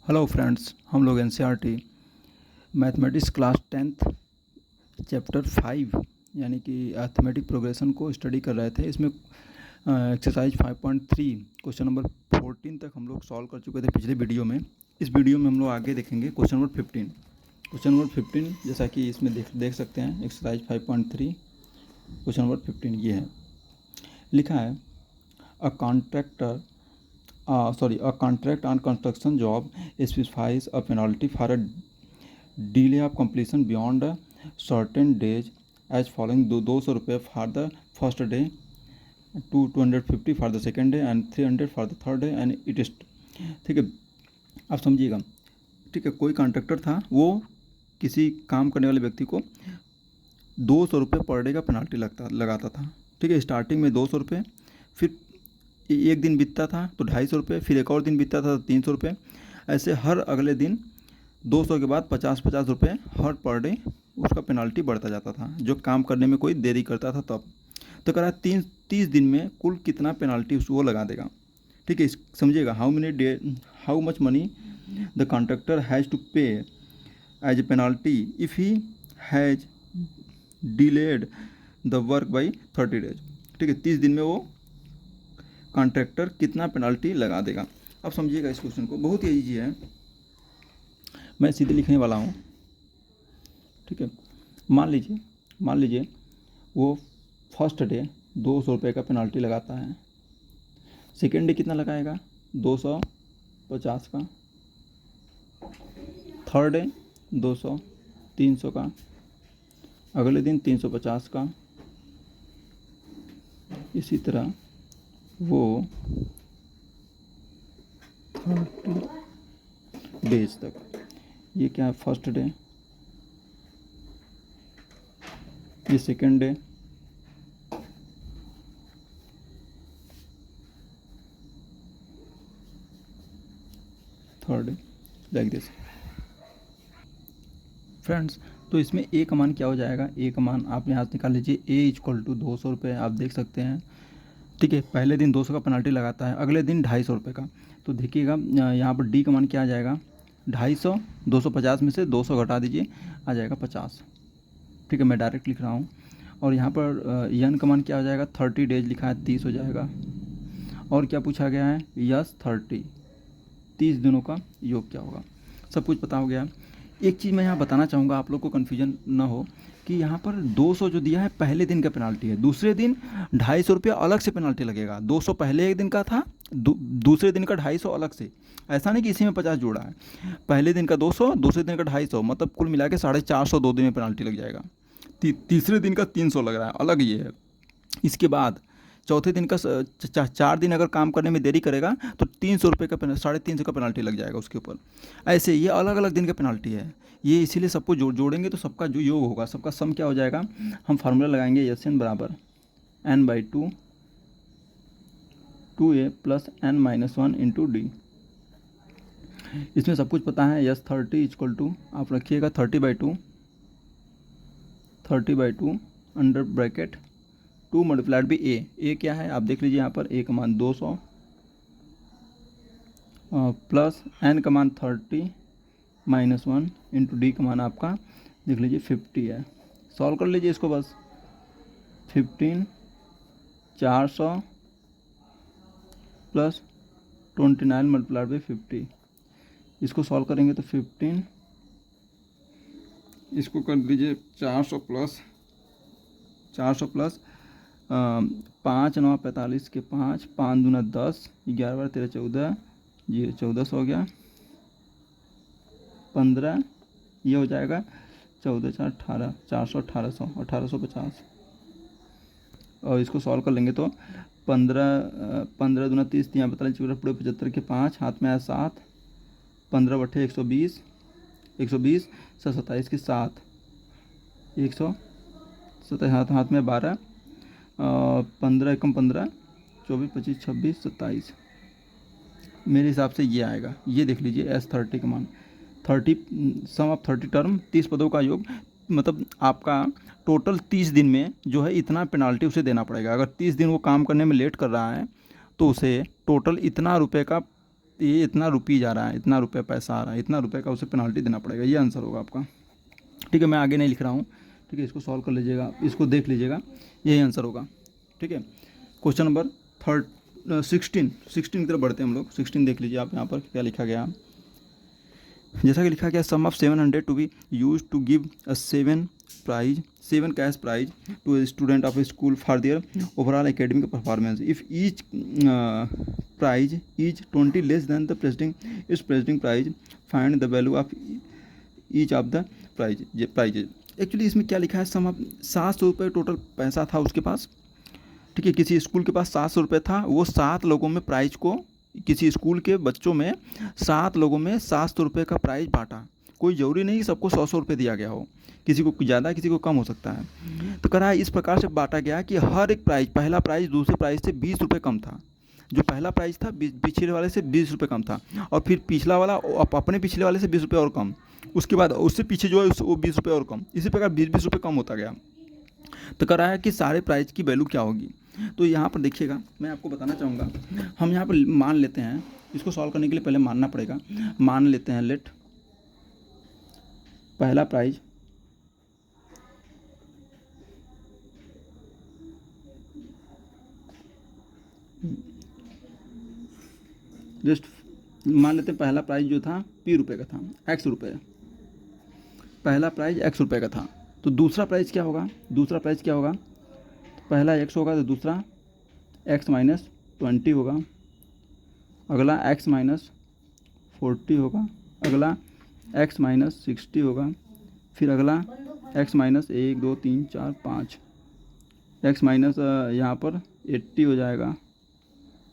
Hello friends, हम लोग NCERT mathematics class 10th chapter 5 यानी कि अर्थमेटिक प्रोग्रेशन को स्टडी कर रहे थे। इसमें एक्सरसाइज 5.3 क्वेश्चन नंबर 14 तक हम लोग सॉल्व कर चुके थे पिछले वीडियो में। इस वीडियो में हम लोग आगे देखेंगे क्वेश्चन नंबर 15। क्वेश्चन नंबर 15 जैसा कि इसमें देख सकते हैं, एक्सरसाइज 5.3 क्वेश्चन नंबर 15 ये है। लिखा है अ contract on construction job specifies a penalty for a delay of completion beyond a certain days as following: 200 रुपये for the first day, 250 for the second day and 300 for the third day and it is। ठीक है, आप समझिएगा। ठीक है, कोई contractor था, वो किसी काम करने वाले व्यक्ति को 200 रुपये पर डे का पेनाल्टी लगाता था। ठीक है, स्टार्टिंग में 200 रुपये, फिर एक दिन बीतता था तो 250 रुपये, फिर एक और दिन बीतता था तो 300 रुपये, ऐसे हर अगले दिन 200 के बाद 50-50 रुपये हर पर डे उसका पेनाल्टी बढ़ता जाता था, जो काम करने में कोई देरी करता था तब। तो कह रहा है 30 दिन में कुल कितना पेनाल्टी वो लगा देगा। ठीक है, समझिएगा। How much money the contractor has to pay as a penalty if he has delayed the work by 30 days. ठीक है, 30 दिन में वो कॉन्ट्रैक्टर कितना पेनाल्टी लगा देगा। अब समझिएगा इस क्वेश्चन को, बहुत ही ईजी है, मैं सीधे लिखने वाला हूँ। ठीक है, मान लीजिए वो फर्स्ट डे 200 रुपये का पेनाल्टी लगाता है, सेकेंड डे कितना लगाएगा 250 का, थर्ड डे 200 300 का, अगले दिन 350 का, इसी तरह वो 30 डेज तक। ये क्या है, फर्स्ट डे, ये second day, third day, like this. Friends, तो इसमें ए का मान क्या हो जाएगा, ए का मान आप यहाँ से निकाल लीजिए। ए इक्वल टू 200 रुपये, आप देख सकते हैं। ठीक है, पहले दिन 200 का पेनाल्टी लगाता है, अगले दिन 250 रुपये का। तो देखिएगा यहाँ पर डी का मान क्या आ जाएगा, 250, 250 में से 200 घटा दीजिए, आ जाएगा 50। ठीक है, मैं डायरेक्ट लिख रहा हूँ। और यहाँ पर यन का मान क्या हो जाएगा, 30 डेज लिखा है, 30 हो जाएगा। और क्या पूछा गया है, यस 30 दिनों का योग क्या होगा, सब कुछ पता हो गया। एक चीज़ मैं यहाँ बताना चाहूँगा, आप लोग को कन्फ्यूजन ना हो, कि यहाँ पर 200 जो दिया है पहले दिन का पेनाल्टी है, दूसरे दिन 250 रुपये अलग से पेनाल्टी लगेगा। 200 पहले एक दिन का था, दूसरे दिन का 250 अलग से। ऐसा नहीं कि इसी में 50 जोड़ा है, पहले दिन का 200, दूसरे दिन का 250, मतलब कुल मिला के 450 2 दिन में पेनाल्टी लग जाएगा। तीसरे दिन का 300 लग रहा है, अलग ये है। इसके बाद चौथे दिन का 4 दिन अगर काम करने में देरी करेगा तो 300 रुपये का 350 का पेनाल्टी लग जाएगा उसके ऊपर। ऐसे ये अलग अलग दिन का पेनाल्टी है, ये इसीलिए सबको जोड़ेंगे तो सबका जो योग होगा, सबका सम क्या हो जाएगा, हम फार्मूला लगाएंगे एस एन बराबर n/2 2a plus n-1 into D. इसमें सब कुछ पता है। यस 30 इक्वल टू आप रखिएगा 30/2 अंडर ब्रैकेट 2 मल्टीप्लाइड बाई ए क्या है आप देख लीजिए, यहाँ पर ए का मान 200 प्लस एन का मान 30 -1 इंटू डी का मान आपका देख लीजिए 50 है। सॉल्व कर लीजिए इसको बस। 15 400 प्लस 29 मल्टीप्लाइड बाई 50, इसको सॉल्व करेंगे तो 15, इसको कर दीजिए 400 प्लस 5 9 45 के 5 5 दूना 10, 11 12 13 14, ये 1400 हो गया, 15 ये हो जाएगा 14 4 18, 400 1800 1850। और इसको सॉल्व कर लेंगे तो 15 दूना 30 यहाँ 45 पूरे 75 के 5 हाथ में आया 7, 15 बटे 120 27 के 7 127 हाथ में 12, 15 एकम 15 24 25 26 27, मेरे हिसाब से ये आएगा। ये देख लीजिए S30 का मान 30, सम ऑफ 30 टर्म 30 पदों का योग, मतलब आपका टोटल 30 दिन में जो है इतना पेनाल्टी उसे देना पड़ेगा। अगर 30 दिन वो काम करने में लेट कर रहा है तो उसे टोटल इतना रुपए का ये इतना रुपये जा रहा है, इतना रुपये पैसा आ रहा है, इतना रुपये का उसे पेनल्टी देना पड़ेगा। ये आंसर होगा आपका। ठीक है, मैं आगे नहीं लिख रहा हूँ। ठीक है, इसको सॉल्व कर लीजिएगा, इसको देख लीजिएगा, यही आंसर होगा। ठीक है, क्वेश्चन नंबर 16 की तरफ बढ़ते हैं हम लोग। 16 देख लीजिए आप, यहाँ पर क्या लिखा गया। जैसा कि लिखा गया, sum of 700 to be use to give a 7 cash prize to a student of a school for their overall academic performance. If each prize is 20 less than the preceding prize, find the value of each of the prizes. Actually इसमें क्या लिखा है, सम of 700 रुपये total पैसा था उसके पास। ठीक है, किसी स्कूल के पास 700 रुपये था, वो 7 लोगों में प्राइज को, किसी स्कूल के बच्चों में 7 लोगों में 700 रुपये का प्राइज बांटा। कोई ज़रूरी नहीं सबको 100 रुपये दिया गया हो, किसी को ज़्यादा किसी को कम हो सकता है। तो कह रहा है इस प्रकार से बांटा गया कि हर एक प्राइज, पहला प्राइज दूसरे प्राइज से 20 रुपये कम था। जो पहला प्राइज था पिछले वाले से 20 रुपये कम था, और फिर पिछला वाला अपने पिछले वाले से 20 रुपये और कम, उसके बाद उससे पीछे जो है वो 20 रुपये और कम, इसी प्रकार 20-20 रुपये कम होता गया। तो कह रहा है कि सारे प्राइज की वैल्यू क्या होगी। तो यहाँ पर देखिएगा, मैं आपको बताना चाहूँगा, हम यहाँ पर मान लेते हैं, इसको सॉल्व करने के लिए पहले मानना पड़ेगा। मान लेते हैं लेट पहला प्राइज जस्ट मान लेते हैं पहला प्राइज जो था P रुपये का था, X रुपये, पहला प्राइज X रुपये का था। तो दूसरा प्राइज क्या होगा, दूसरा प्राइज क्या होगा, पहला X होगा तो दूसरा X माइनस 20 होगा, अगला X माइनस 40 होगा, अगला X माइनस 60 होगा, फिर अगला X माइनस 1 2 3 4 5, X माइनस यहाँ पर 80 हो जाएगा,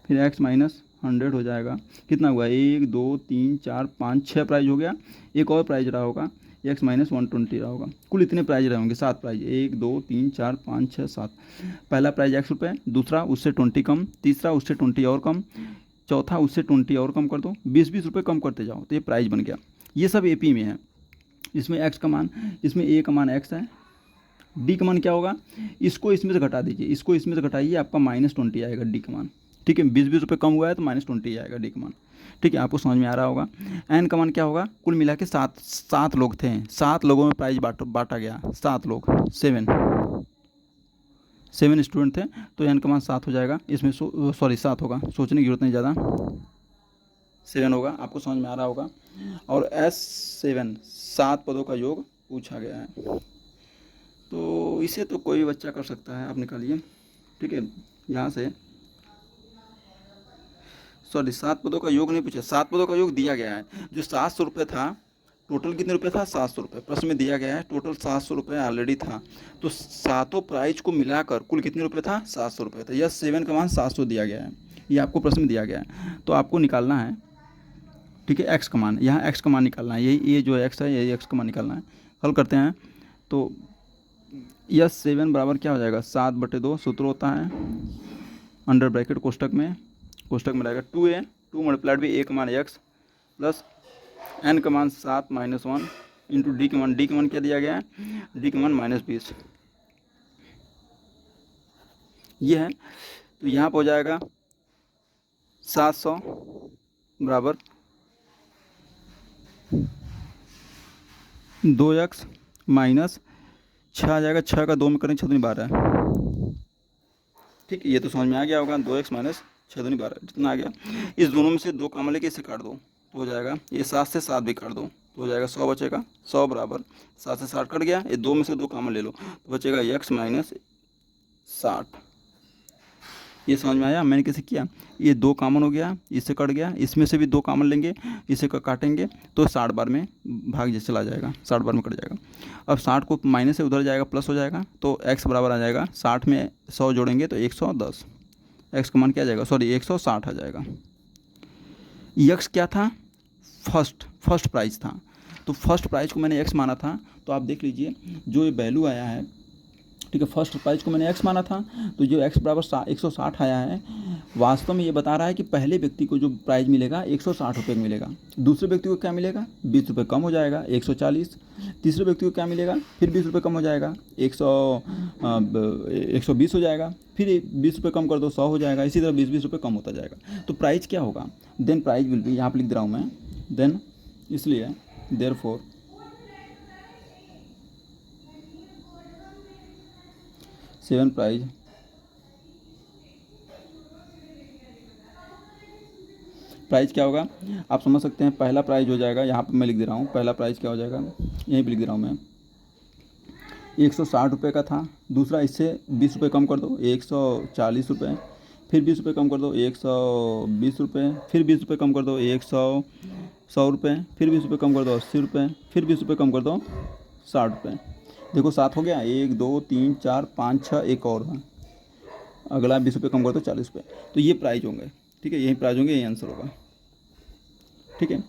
फिर X माइनस 100 हो जाएगा। कितना हुआ, 1 2 3 4 5 6 प्राइज हो गया। एक और प्राइज रहा होगा, X माइनस 120 रहा होगा। कुल इतने प्राइज रहे होंगे, 7 प्राइज, 1 2 3 4 5 6 7। पहला प्राइज X रुपये, दूसरा उससे 20 कम, तीसरा उससे 20 और कम, चौथा उससे 20 और कम कर दो, 20-20 रुपये कम करते जाओ, तो ये प्राइज बन गया। ये सब AP में है। इसमें X का मान, इसमें A का मान X है, D का मान क्या होगा, इसको इसमें से घटा दीजिए, इसको इसमें से घटाइए, आपका -20 आएगा D का मान। ठीक है, 20-20 रुपये कम हुआ है तो -20 आएगा D का मान। ठीक है, आपको समझ में आ रहा होगा। N का मान क्या होगा, कुल मिला के 7 लोग थे, 7 लोगों में प्राइज बांटा गया, 7 लोग, 7 स्टूडेंट थे, तो N का मान 7 हो जाएगा। इसमें 7 होगा, सोचने की जरूरत नहीं ज़्यादा, 7 होगा, आपको समझ में आ रहा होगा। और S7 7 पदों का योग पूछा गया है, तो इसे तो कोई भी बच्चा कर सकता है, आप निकालिए। ठीक है, यहाँ से 7 पदों का योग नहीं पूछा, 7 पदों का योग दिया गया है। जो 700 रुपये था, टोटल कितने रुपये था, 700 रुपये, प्रश्न में दिया गया है टोटल 700 रुपये ऑलरेडी था। तो सातों प्राइज को मिलाकर कुल कितने रुपये था, 700 रुपये था। यह 7 का मान 700 दिया गया है, ये आपको प्रश्न में दिया गया है। तो आपको निकालना है, ठीक है, X का मान, यहाँ X का मान निकालना है, यही ये जो X है, यही X का मान निकालना है। हल करते हैं तो यह 7 बराबर क्या हो जाएगा, 7/2 सूत्र होता है, अंडर ब्रैकेट कोष्टक में रहेगा 2A, 2 मल्टीप्लाइड भी A का मान X प्लस N का मान 7 - 1 इंटू D का मान क्या दिया गया है, D का मान -20 ये है। तो यहाँ पर हो जाएगा 700 बराबर 2x माइनस 6 आ जाएगा, 6 का 2 में करें 6 दूनी 12। ठीक है, ये तो समझ में आ गया होगा, 2x माइनस 6 दूनी 12 जितना आ गया। इस दोनों में से 2 कॉमन लेके इसे काट दो तो हो जाएगा, ये 7 से 7 भी काट दो तो हो जाएगा 100 बचेगा, 100 बराबर 7 से 60 कट गया, ये 2 में से 2 कॉमन ले लो तो बचेगा x माइनस 60। ये समझ में आया, मैंने कैसे किया, ये 2 कॉमन हो गया, इससे कट गया, इसमें से भी 2 कॉमन लेंगे, इसे काटेंगे तो 60 बार में भाग जैसे चला जाएगा, 60 बार में कट जाएगा। अब 60 को माइनस से उधर जाएगा, प्लस हो जाएगा, तो x बराबर आ जाएगा 60 में 100 जोड़ेंगे तो 110, x का मान क्या आ जाएगा, 160 आ जाएगा। x क्या था, फर्स्ट प्राइज था, तो फर्स्ट प्राइज को मैंने x माना था। तो आप देख लीजिए जो ये वैल्यू आया है ठीक है, फर्स्ट प्राइज को मैंने x माना था, तो जो x बराबर 160 आया है, वास्तव में ये बता रहा है कि पहले व्यक्ति को जो प्राइज मिलेगा 160 रुपये का मिलेगा, दूसरे व्यक्ति को क्या मिलेगा 20 रुपये कम हो जाएगा 140, तीसरे व्यक्ति को क्या मिलेगा फिर 20 रुपये कम हो जाएगा 120 हो जाएगा, फिर 20 रुपये कम कर दो 100 हो जाएगा, इसी तरह 20 रुपये कम होता जाएगा। तो प्राइज क्या होगा, देन प्राइज विल बी, यहाँ पर लिख दे रहा हूँ मैं, देन इसलिए देयरफॉर सेवन प्राइज क्या होगा आप समझ सकते हैं। पहला प्राइज हो जाएगा, यहाँ पर मैं लिख दे रहा हूँ, पहला प्राइज क्या हो जाएगा, यहीं पे लिख दे रहा हूँ मैं, 160 रुपये का था, दूसरा इससे 20 रुपये कम कर दो 140 रुपये, फिर 20 रुपये कम कर दो 120 रुपये, फिर 20 रुपये कम कर दो 100 रुपये, फिर 20 रुपये कम कर दो 80 रुपये, फिर 20 रुपये कम कर दो 60 रुपये। देखो 7 हो गया, 1 2 3 4 5 6, एक और है, अगला 20 रुपये कम कर दो 40 रुपये। तो ये प्राइज होंगे, ठीक है, यही प्राइज होंगे, यही आंसर होगा। ठीक है,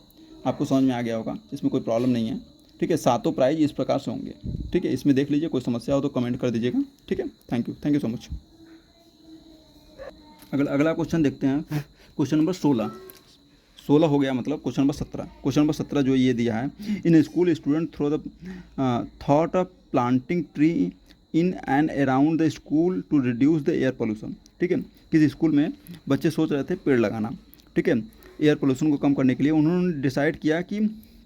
आपको समझ में आ गया होगा, इसमें कोई प्रॉब्लम नहीं है। ठीक है, सातों प्राइज इस प्रकार से होंगे। ठीक है, इसमें देख लीजिए, कोई समस्या हो तो कमेंट कर दीजिएगा। ठीक है, थैंक यू सो मच। अगला क्वेश्चन देखते हैं, क्वेश्चन नंबर 16 हो गया, मतलब क्वेश्चन नंबर 17 जो ये दिया है, in school student through the thought of planting tree in and around the school to reduce the air pollution. ठीक है, किसी स्कूल में बच्चे सोच रहे थे पेड़ लगाना, ठीक है, एयर पोल्यूशन को कम करने के लिए। उन्होंने डिसाइड किया कि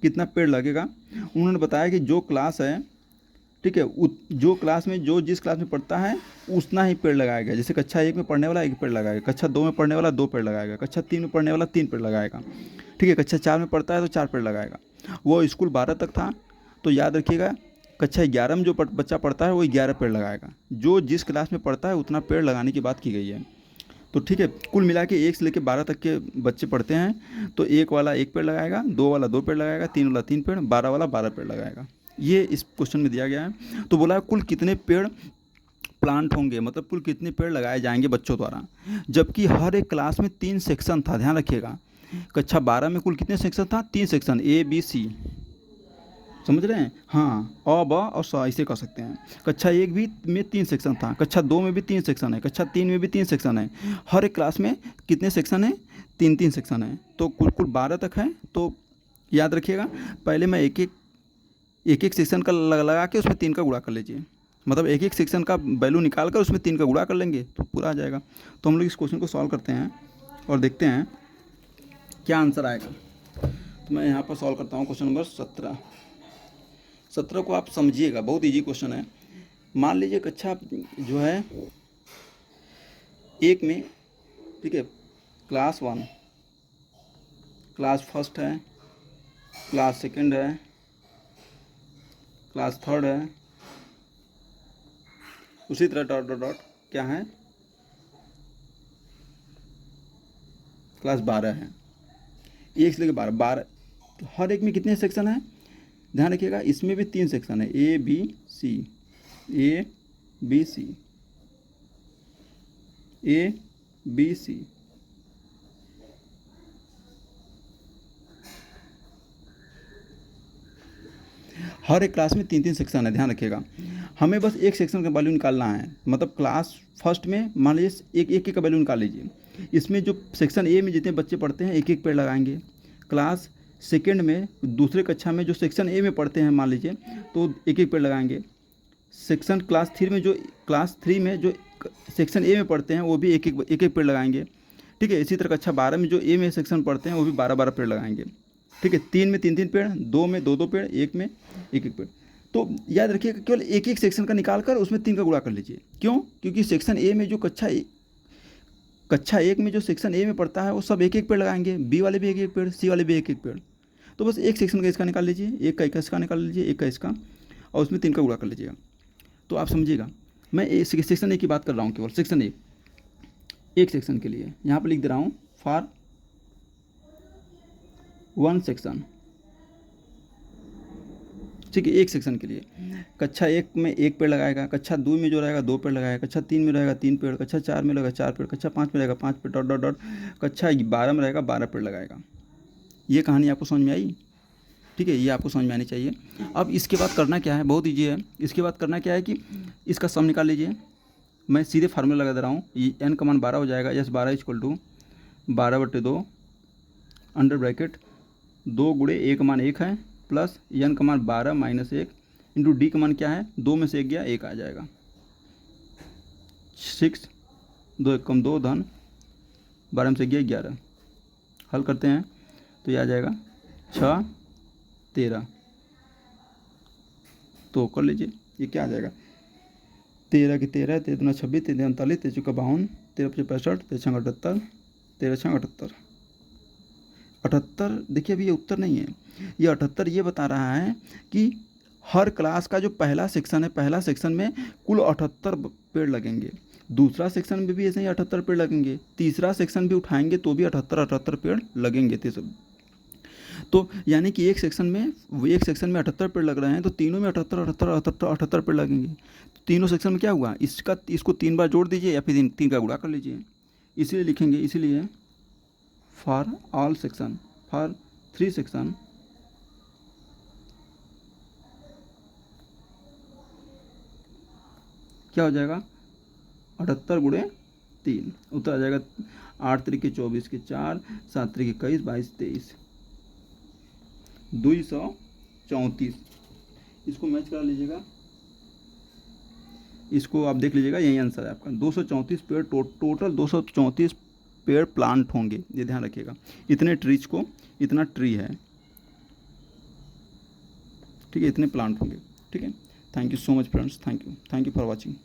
कितना पेड़ लगेगा। उन्होंने बताया कि जो क्लास है, ठीक है, जो क्लास में जिस क्लास में पढ़ता है उतना ही पेड़ लगाएगा। जैसे कक्षा 1 में पढ़ने वाला 1 पेड़ लगाएगा, कक्षा 2 में पढ़ने वाला 2 पेड़ लगाएगा, कक्षा 3 में पढ़ने वाला 3 पेड़ लगाएगा। ठीक है, कक्षा 4 में पढ़ता है तो 4 पेड़ लगाएगा। वो स्कूल 12 तक था, तो याद रखिएगा कक्षा 11 में जो बच्चा पढ़ता है वो 11 पेड़ लगाएगा। जो जिस क्लास में पढ़ता है उतना पेड़ लगाने की बात की गई है। तो ठीक है, कुल मिला के 1 से लेकर 12 तक के बच्चे पढ़ते हैं, तो 1 वाला 1 पेड़ लगाएगा, 2 वाला 2 पेड़ लगाएगा, 3 वाला 3 पेड़, 12 वाला 12 पेड़ लगाएगा। ये इस क्वेश्चन में दिया गया है। तो बोला कुल कितने पेड़ प्लांट होंगे, मतलब कुल कितने पेड़ लगाए जाएंगे बच्चों द्वारा, जबकि हर एक क्लास में 3 सेक्शन था। ध्यान रखिएगा, कक्षा 12 में कुल कितने सेक्शन था, 3 सेक्शन, A B C, समझ रहे हैं। हाँ, अ ब और स ऐसे कर सकते हैं। कक्षा 1 भी में 3 सेक्शन था, कक्षा 2 में भी 3 सेक्शन है, कक्षा 3 में भी 3 सेक्शन है। हर एक क्लास में कितने सेक्शन है, 3 सेक्शन है, तो कुल 12 तक है। तो याद रखिएगा, पहले मैं एक सेक्शन का लगा के उसमें 3 का गुणा कर लीजिए, मतलब एक सेक्शन का वैल्यू निकाल कर उसमें 3 का गुणा कर लेंगे तो पूरा आ जाएगा। तो हम लोग इस क्वेश्चन को सॉल्व करते हैं और देखते हैं क्या आंसर आएगा। तो मैं यहाँ पर सॉल्व करता हूँ क्वेश्चन नंबर 17 को आप समझिएगा, बहुत इजी क्वेश्चन है। मान लीजिए कक्षा जो है 1 में, ठीक है, क्लास 1, क्लास फर्स्ट है, क्लास सेकंड है, क्लास थर्ड है, उसी तरह डॉट डॉट डॉट क्या है, क्लास 12 है। 1 से लेकर 12, हर एक में कितने सेक्शन है, ध्यान रखिएगा, इसमें भी 3 सेक्शन है, A B C, A B C, A B C। हर एक क्लास में 3 सेक्शन है, ध्यान रखिएगा। हमें बस एक सेक्शन का वैल्यू निकालना है, मतलब क्लास फर्स्ट में मान लीजिए एक का वैल्यू निकाल लीजिए। इसमें जो सेक्शन ए में जितने बच्चे पढ़ते हैं 1 पेड़ लगाएंगे। क्लास सेकंड में, दूसरे कक्षा में जो सेक्शन ए में पढ़ते हैं मान लीजिए, तो 1 पेड़ लगाएंगे। सेक्शन क्लास 3 में जो सेक्शन ए में पढ़ते हैं वो भी एक पेड़ लगाएंगे। ठीक है, इसी तरह कक्षा 12 में जो ए में सेक्शन पढ़ते हैं वो भी 12 पेड़ लगाएंगे। ठीक है, 3 में 3 पेड़, 2 में 2 पेड़, 1 में 1 पेड़। तो याद रखिएगा, केवल एक सेक्शन का निकाल कर उसमें 3 का गुणा कर लीजिए। क्यों? क्योंकि सेक्शन ए में जो कक्षा 1 में जो सेक्शन ए में पढ़ता है वो सब 1 पेड़ लगाएंगे, बी वाले भी 1 पेड़, सी वाले भी 1 पेड़। तो बस एक सेक्शन का इसका निकाल लीजिए, एक का इसका निकाल लीजिए, एक का इसका, और उसमें 3 का गुणा कर लीजिएगा। तो आप समझिएगा, मैं सेक्शन ए की बात कर रहा हूँ, केवल सेक्शन ए, एक सेक्शन के लिए यहाँ पर लिख दे रहा हूँ, फॉर 1 सेक्शन। ठीक है, एक सेक्शन के लिए कक्षा 1 में 1 पेड़ लगाएगा, कक्षा 2 में जो रहेगा 2 पेड़ लगाएगा, कक्षा 3 में रहेगा 3 पेड़, कक्षा 4 में रहेगा 4 पेड़, कक्षा 5 में रहेगा 5 पेड़, डॉट डॉट डॉट, कक्षा 12 में रहेगा 12 पेड़ लगाएगा। ये कहानी आपको समझ में आई? ठीक है, ये आपको समझ में आनी चाहिए। अब इसके बाद करना क्या है, बहुत ईजी है। इसके बाद करना क्या है कि इसका सम निकाल लीजिए। मैं सीधे फार्मूला लगा दे रहा हूँ। ये n का मान 12 हो जाएगा, yes 12 equal to 12/2 under bracket 2 गुणे a का मान 1 है प्लस n का मान 12 माइनस 1 इंटू d का मान क्या है, 2 में से 1 गया 1 आ जाएगा। 6 2 1 कम 2 धन 12 में से गया 11। हल करते हैं तो ये आ जाएगा 6 13। तो कर लीजिए, ये क्या आ जाएगा, 13 की 13, 13 दूना 26, 13 39, 13 चौका 52, 13 पचे 65, 13 छंग 78, 13 छंग 78। 78 देखिए, अभी ये उत्तर नहीं है, ये 78 ये बता रहा है कि हर क्लास का जो पहला सेक्शन है, पहला सेक्शन में कुल 78 पेड़ लगेंगे, दूसरा सेक्शन में भी ऐसे ही 78 पेड़ लगेंगे, तीसरा सेक्शन भी उठाएंगे तो भी 78 पेड़ लगेंगे। तो यानी कि एक सेक्शन में 78 पेड़ लग रहे हैं, तो तीनों में 78 पेड़ लगेंगे। तो तीनों सेक्शन में क्या हुआ, इसको 3 बार जोड़ दीजिए या फिर 3 का गुणा कर लीजिए, इसीलिए लिखेंगे, इसीलिए for all section, for 3 section क्या हो जाएगा, 78 गुणे 3, उत्तर आ जाएगा 8 त्रिके 24 के 4, 7 त्रिके 21, 22 23, 234। इसको मैच करा लीजिएगा, इसको आप देख लीजिएगा, यही आंसर है आपका। 234 पेड़, टोटल 234 पेड़ प्लांट होंगे, ये ध्यान रखिएगा। इतने ट्रीज को, इतना ट्री है, ठीक है, इतने प्लांट होंगे। ठीक है, thank you so much friends, thank you for watching.